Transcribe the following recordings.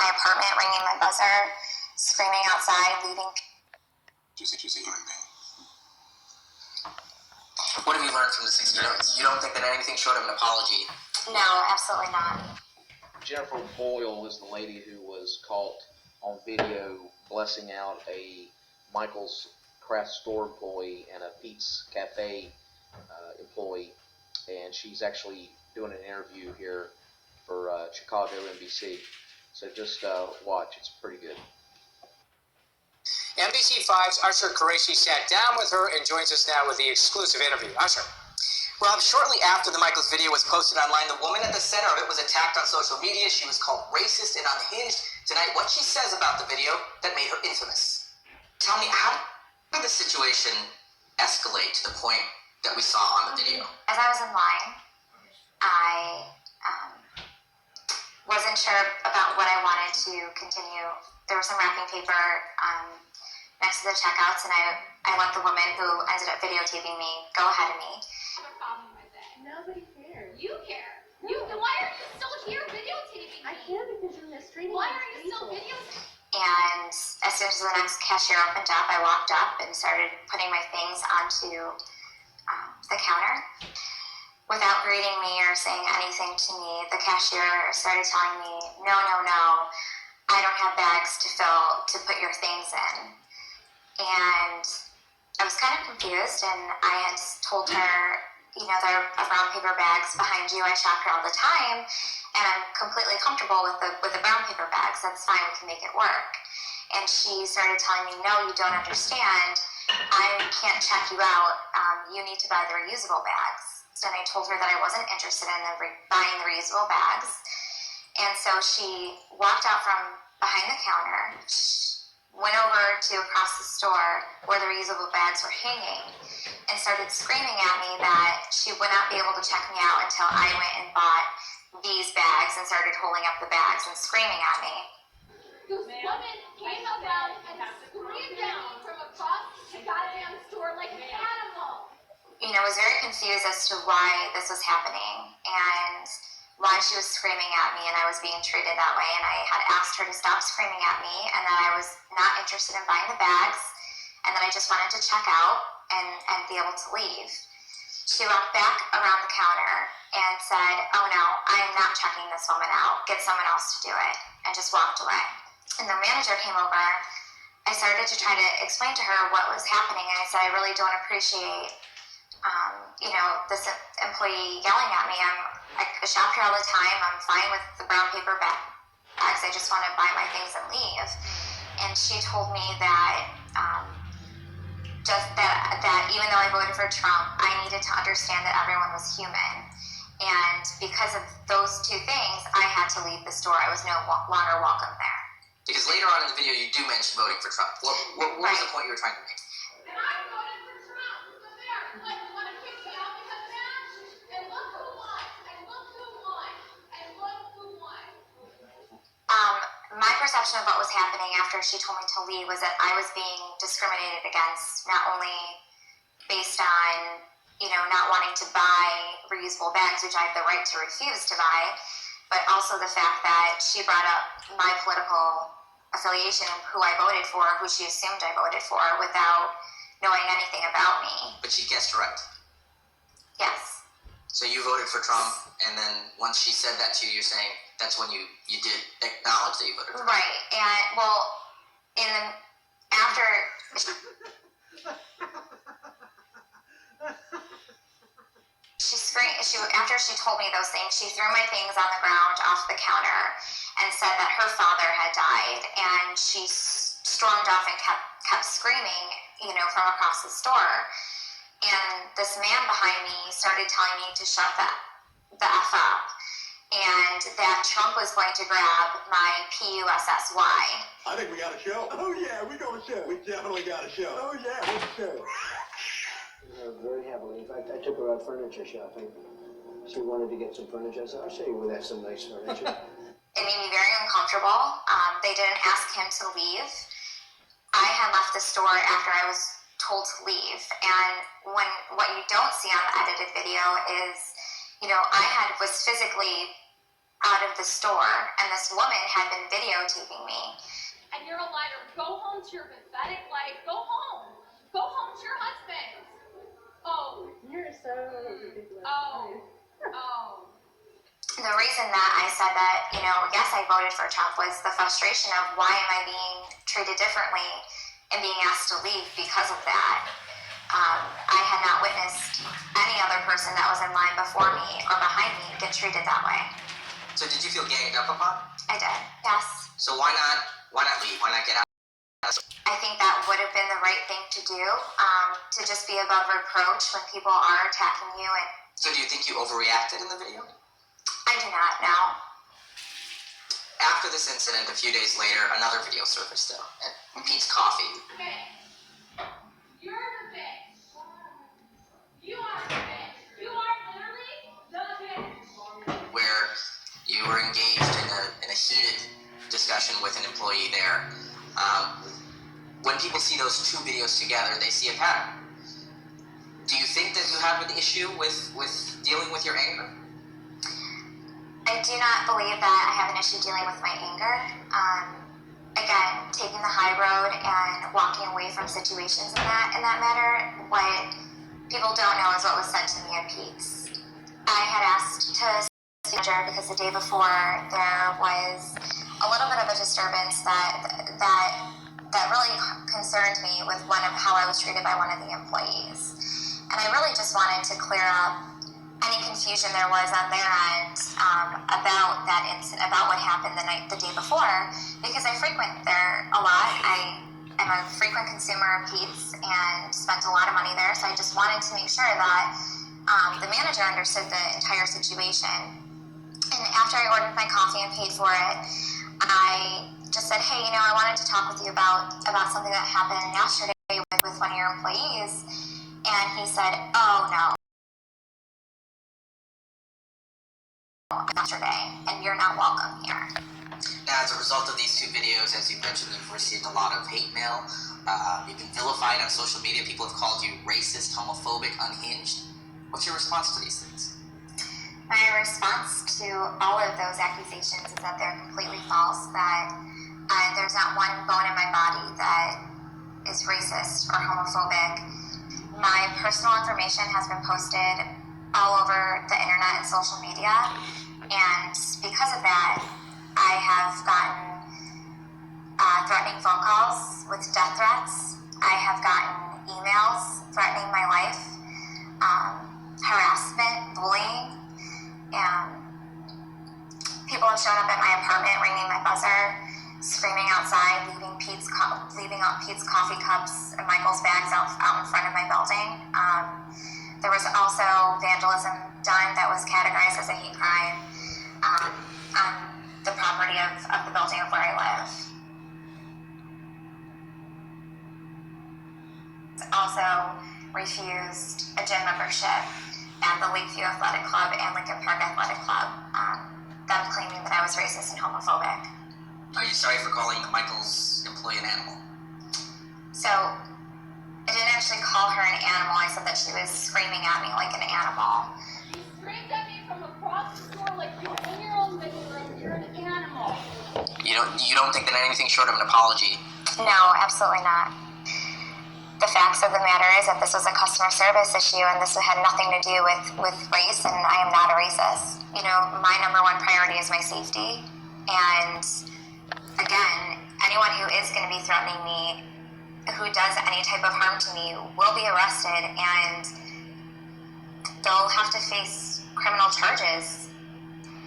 my apartment, ringing my buzzer, screaming outside, leaving. Juicy hearing me. What have you learned from this experience? You don't think that anything short of an apology? No, absolutely not. Jennifer Boyle is the lady who was caught on video blessing out a Michael's Craft Store employee and a Pete's Cafe employee, and she's actually doing an interview here for Chicago NBC. So just watch; it's pretty good. NBC5's Usher Qureshi sat down with her and joins us now with the exclusive interview. Usher. Rob, shortly after the Michaels video was posted online, the woman at the center of it was attacked on social media. She was called racist and unhinged. Tonight, what she says about the video that made her infamous. Tell me, how did the situation escalate to the point that we saw on the video? As I was in line, I wasn't sure about what I wanted to continue. There was some wrapping paper next to the checkouts, and I let the woman who ended up videotaping me go ahead of me. Nobody cares. You care. Why are you still here videotaping me? I care because you're mistreating Why are you still videotaping? And as soon as the next cashier opened up, I walked up and started putting my things onto the counter. Without greeting me or saying anything to me, the cashier started telling me, no, I don't have bags to fill to put your things in. And I was kind of confused, and I had told her, you know, there are brown paper bags behind you. I shop here all the time, and I'm completely comfortable with the brown paper bags. That's fine. We can make it work. And she started telling me, no, you don't understand. I can't check you out. You need to buy the reusable bags. And I told her that I wasn't interested in buying the reusable bags. And so she walked out from behind the counter, went over to across the store where the reusable bags were hanging, and started screaming at me that she would not be able to check me out until I went and bought these bags, and started holding up the bags and screaming at me. This woman came around and screamed at me from across the goddamn store like an animal. You know, I was very confused as to why this was happening and why she was screaming at me, and I was being treated that way. And I had asked her to stop screaming at me, and that I was not interested in buying the bags, and that I just wanted to check out and be able to leave. She walked back around the counter and said, oh no, I am not checking this woman out. Get someone else to do it, and just walked away. And the manager came over. I started to try to explain to her what was happening, and I said, I really don't appreciate this employee yelling at me. I shop here all the time. I'm fine with the brown paper bags. I just want to buy my things and leave. And she told me that that even though I voted for Trump, I needed to understand that everyone was human. And because of those two things, I had to leave the store. I was no longer welcome there. Because later on in the video, you do mention voting for Trump. What was the point you were trying to make? And I voted for Trump. So there, like, you want to kick me out because of that? And look who won. And look who won. And look who won. My perception of what was happening after she told me to leave was that I was being discriminated against, not only based on, not wanting to buy reusable bags, which I have the right to refuse to buy, but also the fact that she brought up my political affiliation, who I voted for, who she assumed I voted for, without knowing anything about me. But she guessed right. Yes. So you voted for Trump, and then once she said that to you, you're saying that's when you did acknowledge that you voted for Trump. Right. And, after... After she told me those things, she threw my things on the ground off the counter and said that her father had died, and she stormed off and kept screaming, from across the store. And this man behind me started telling me to shut the F up, and that Trump was going to grab my PUSSY. I think we got a show. Oh yeah, we got a show. We definitely got a show. Oh yeah, what's the show? Very heavily. In fact, I took her out furniture shopping. She wanted to get some furniture. I said, I'll show you where there's some nice furniture. It made me very uncomfortable. They didn't ask him to leave. I had left the store after I was told to leave. And what you don't see on the edited video is, I was physically out of the store, and this woman had been videotaping me. And you're a liar. Go home to your pathetic life. Go home. Go home to your husband. Oh. You're so ridiculous. Oh. Oh. The reason that I said that, yes, I voted for Trump was the frustration of why am I being treated differently and being asked to leave because of that. I had not witnessed any other person that was in line before me or behind me get treated that way. So did you feel ganged up upon? I did, yes. So why not leave? Why not get out? I think that would have been the right thing to do, to just be above reproach when people are attacking you. And So do you think you overreacted in the video? I do not know. After this incident, a few days later, another video surfaced at Pete's Coffee. Bitch. You're the bitch. You are the bitch. You are literally the bitch. Where you were engaged in a heated discussion with an employee there. When people see those two videos together, they see a pattern. Do you think that you have an issue with dealing with your anger? I do not believe that I have an issue dealing with my anger. Again, taking the high road and walking away from situations in that matter. What people don't know is what was said to me at Pete's. I had asked to see the manager because the day before there was a little bit of a disturbance that really concerned me with how I was treated by one of the employees. And I really just wanted to clear up any confusion there was on their end about that incident, about what happened the day before, because I frequent there a lot. I am a frequent consumer of Pete's and spent a lot of money there, so I just wanted to make sure that the manager understood the entire situation. And after I ordered my coffee and paid for it, I just said, hey, I wanted to talk with you about something that happened yesterday with one of your employees. And he said, oh, no. Yesterday, and you're not welcome here. Now, as a result of these two videos, as you mentioned, you've received a lot of hate mail. You've been vilified on social media. People have called you racist, homophobic, unhinged. What's your response to these things? My response to all of those accusations is that they're completely false, that there's not one bone in my body that is racist or homophobic. My personal information has been posted all over the internet and social media, and because of that, I have gotten threatening phone calls with death threats. I have gotten emails threatening my life, harassment, bullying, and people have shown up at my apartment ringing my buzzer, screaming outside, leaving out Pete's coffee cups and Michael's bags out in front of my building. There was also vandalism done that was categorized as a hate crime on the property of the building of where I live. Also refused a gym membership at the Lakeview Athletic Club and Lincoln Park Athletic Club, them claiming that I was racist and homophobic. Are you sorry for calling the Michaels employee an animal? So, I didn't actually call her an animal. I said that she was screaming at me like an animal. You screamed at me from across the store like you were in your own living room. You're an animal. You don't think that anything short of an apology? No, absolutely not. The facts of the matter is that this was a customer service issue and this had nothing to do with race, and I am not a racist. My number one priority is my safety. And again, anyone who is going to be threatening me, who does any type of harm to me, will be arrested and they'll have to face criminal charges.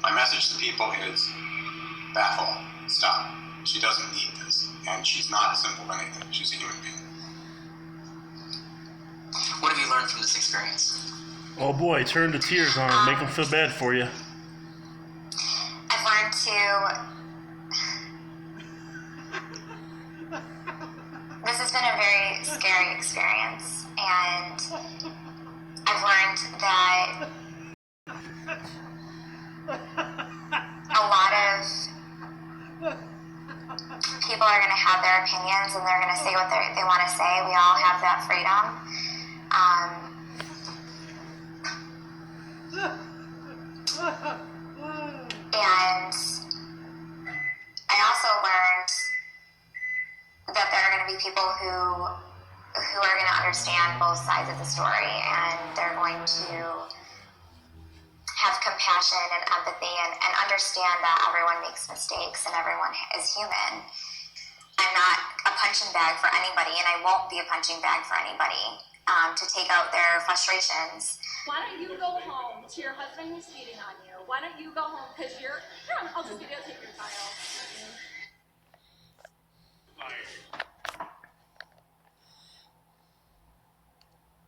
My message to people is baffle, stop. She doesn't need this, and she's not a simple anything. She's a human being. What have you learned from this experience? Oh boy, turn the tears on her. Make them feel bad for you. I've learned to... This has been a very scary experience, and I've learned that a lot of people are going to have their opinions and they're going to say what they want to say. We all have that freedom. And I also learned that there are going to be people who are going to understand both sides of the story, and they're going to have compassion and empathy and understand that everyone makes mistakes and everyone is human. I'm not a punching bag for anybody, and I won't be a punching bag for anybody to take out their frustrations. Why don't you go home to your husband who's cheating on you? Why don't you go home because I'll just videotape your